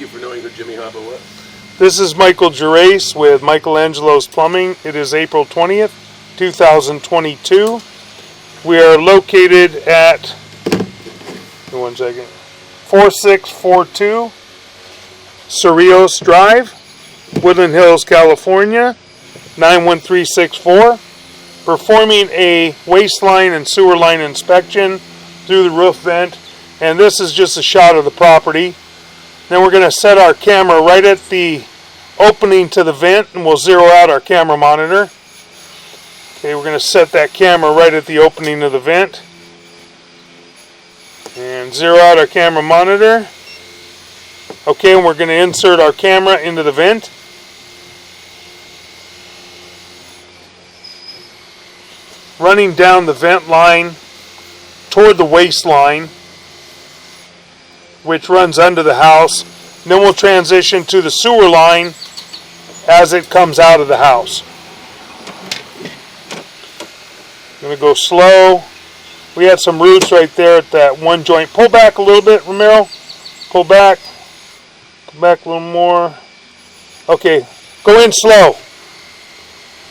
you for knowing who Jimmy Hopper was. This is Michael Cerrillos with Michelangelo's Plumbing. It is April 20th, 2022. We are located at 4642 Cerrillos Drive, Woodland Hills, California, 91364. Performing a waste line and sewer line inspection through the roof vent. And this is just a shot of the property. Then we're going to set our camera right at the opening to the vent, and we'll zero out our camera monitor. Okay, we're going to set that camera right at the opening of the vent. And zero out our camera monitor. Okay, and we're going to insert our camera into the vent. Running down the vent line toward the waste line, which runs under the house. And then we'll transition to the sewer line as it comes out of the house. I'm going to go slow. We had some roots right there at that one joint. Pull back a little bit, Ramiro. Pull back. Pull back a little more. Okay, go in slow.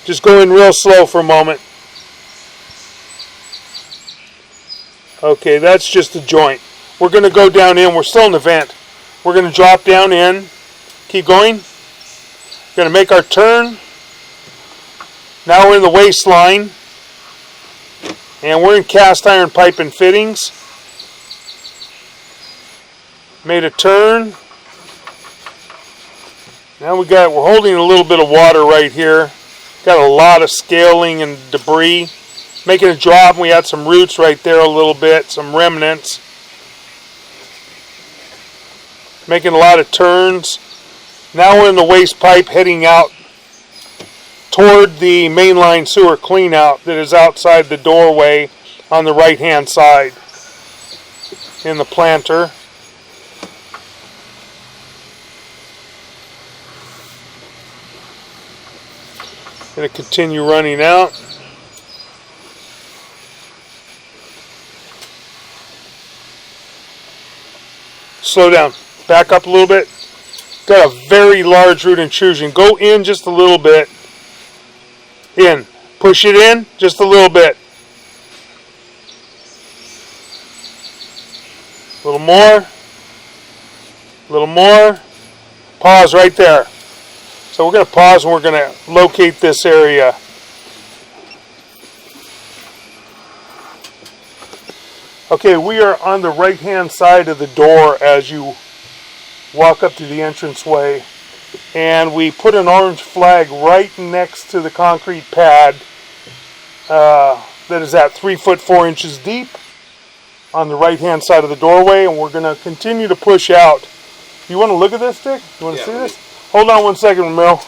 Just go in real slow for a moment. Okay, that's just a joint. We're going to go down in. We're still in the vent. We're going to drop down in. Keep going. We're going to make our turn. Now we're in the waste line. And we're in cast iron pipe and fittings. Made a turn. Now we're holding a little bit of water right here. Got a lot of scaling and debris. Making a drop, and we had some roots right there a little bit, some remnants. Making a lot of turns. Now we're in the waste pipe heading out toward the mainline sewer cleanout that is outside the doorway on the right-hand side in the planter. Going to continue running out. Slow down. Back up a little bit. Got a very large root intrusion. Go in just a little bit. In. Push it in just a little bit. A little more. A little more. Pause right there. So we're going to pause and we're going to locate this area. Okay, we are on the right-hand side of the door as you walk up to the entranceway, and we put an orange flag right next to the concrete pad that is at 3 foot 4 inches deep on the right-hand side of the doorway, and we're going to continue to push out. You want to look at this, Dick? You want to see this? Hold on 1 second, Ramiro.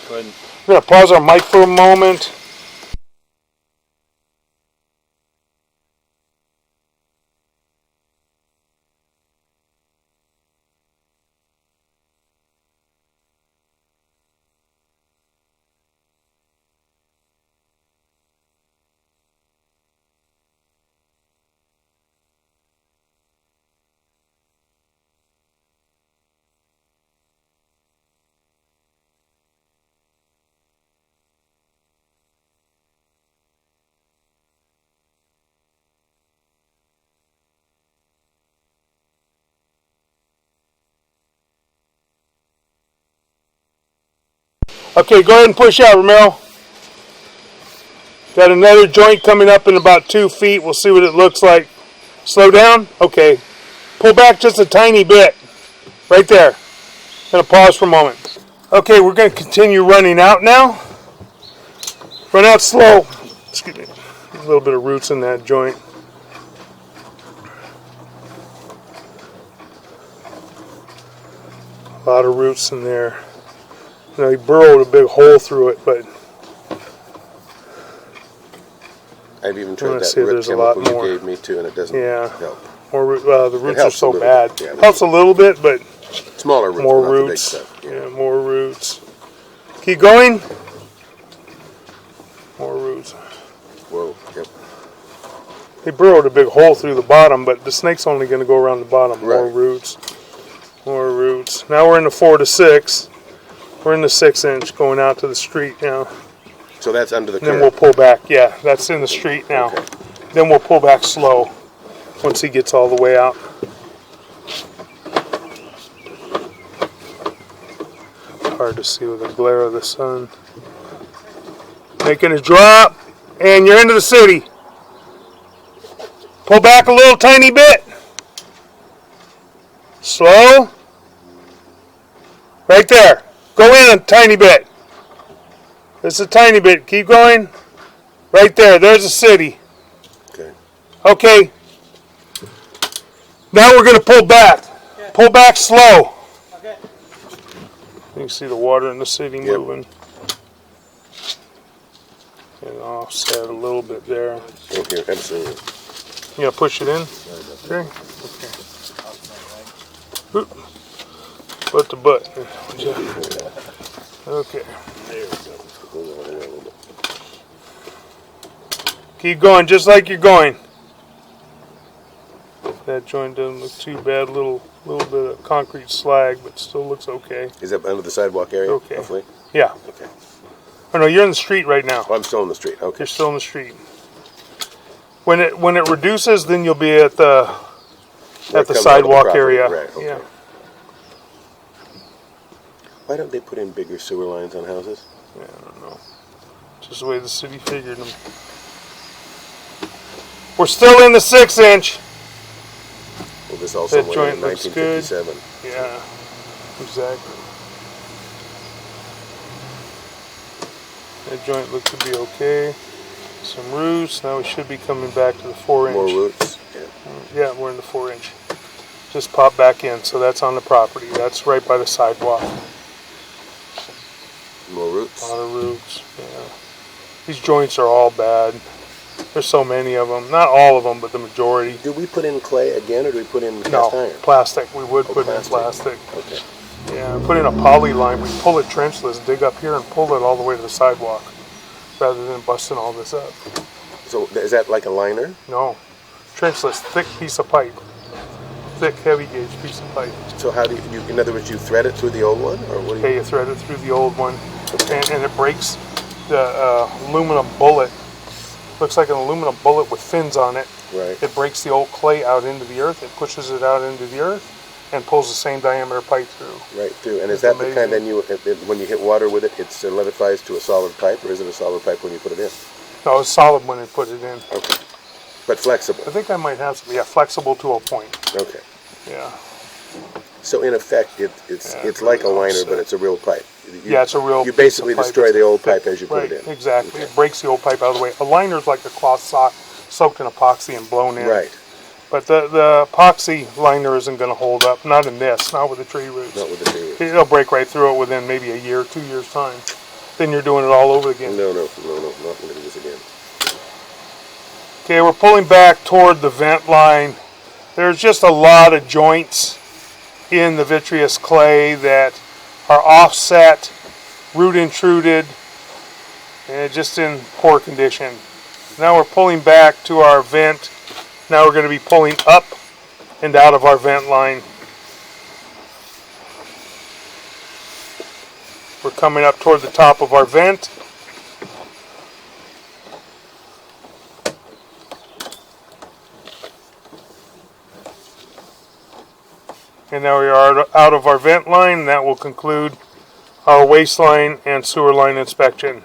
Go ahead. We're going to pause our mic for a moment. Okay, go ahead and push out, Ramiro. Got another joint coming up in about 2 feet. We'll see what it looks like. Slow down. Okay. Pull back just a tiny bit. Right there. Going to pause for a moment. Okay, we're going to continue running out now. Run out slow. Excuse me. There's a little bit of roots in that joint. A lot of roots in there. You know, he burrowed a big hole through it, but I've even tried that root chemical you gave me too, and it doesn't help. More, the roots are so bad. Yeah, helps a little bit, but smaller roots, more roots. The big stuff. Yeah, more roots. Keep going. More roots. Whoa. Yep. They burrowed a big hole through the bottom, but the snake's only going to go around the bottom. Right. More roots. More roots. Now we're in the 4 to 6. We're in the 6-inch going out to the street now. So that's under the curb. Then we'll pull back. Yeah, that's in the street now. Okay. Then we'll pull back slow once he gets all the way out. Hard to see with the glare of the sun. Making a drop, and you're into the city. Pull back a little tiny bit. Slow. Right there. Go in a tiny bit. Just a tiny bit. Keep going. Right there. There's the city. Okay. Okay. Now we're going to pull back. Okay. Pull back slow. Okay. You can see the water in the city moving. And offset a little bit there. Okay, absolutely. You gotta push it in? Okay. Okay. Butt to butt. Okay. Keep going just like you're going. That joint doesn't look too bad. Little bit of concrete slag, but still looks okay. Is that under the sidewalk area? Okay. Hopefully? Yeah. Okay. Oh no, you're in the street right now. Oh, I'm still in the street. Okay. You're still in the street. When it reduces, then you'll be at the sidewalk area. Right, okay. Yeah. Why don't they put in bigger sewer lines on houses? Yeah, I don't know. Just the way the city figured them. We're still in the 6-inch. Well, this also That went joint in looks 1957. good. Yeah, exactly. That joint looks to be okay. Some roots. Now we should be coming back to the 4-inch. More roots. Yeah, we're in the 4-inch. Just pop back in. So that's on the property. That's right by the sidewalk. More roots. A lot of roots. Yeah. These joints are all bad. There's so many of them. Not all of them, but the majority. Do we put in clay again, or do we put in cast iron? Plastic. We would put in plastic. Okay. Yeah, put in a poly line. We pull it trenchless, dig up here, and pull it all the way to the sidewalk, rather than busting all this up. So is that like a liner? No, trenchless, thick piece of pipe, thick, heavy gauge piece of pipe. So how do you? In other words, you thread it through the old one, or what do you? Okay, you thread it through the old one, and it breaks the aluminum bullet. Looks like an aluminum bullet with fins on it. Right. It breaks the old clay out into the earth. It pushes it out into the earth and pulls the same diameter pipe through. Right through. And is that the kind then when you hit water with it, it solidifies to a solid pipe, or is it a solid pipe when you put it in? No, it's solid when it put it in. Okay. But flexible. I think I might have some. Yeah, flexible to a point. Okay. Yeah. So in effect, it's like a liner, but it's a real pipe. It's a real. You basically destroy the old pipe as you put it in. Exactly. Okay. It breaks the old pipe out of the way. A liner's like a cloth sock soaked in epoxy and blown in. Right. But the epoxy liner isn't going to hold up. Not in this. Not with the tree roots. Not with the tree roots. It'll break right through it within maybe a year, 2 years time. Then you're doing it all over again. No, not going to do this again. Okay, we're pulling back toward the vent line. There's just a lot of joints in the vitreous clay that are offset, root intruded, and just in poor condition. Now we're pulling back to our vent. Now we're going to be pulling up and out of our vent line. We're coming up toward the top of our vent. And now we are out of our vent line. That will conclude our waste line and sewer line inspection.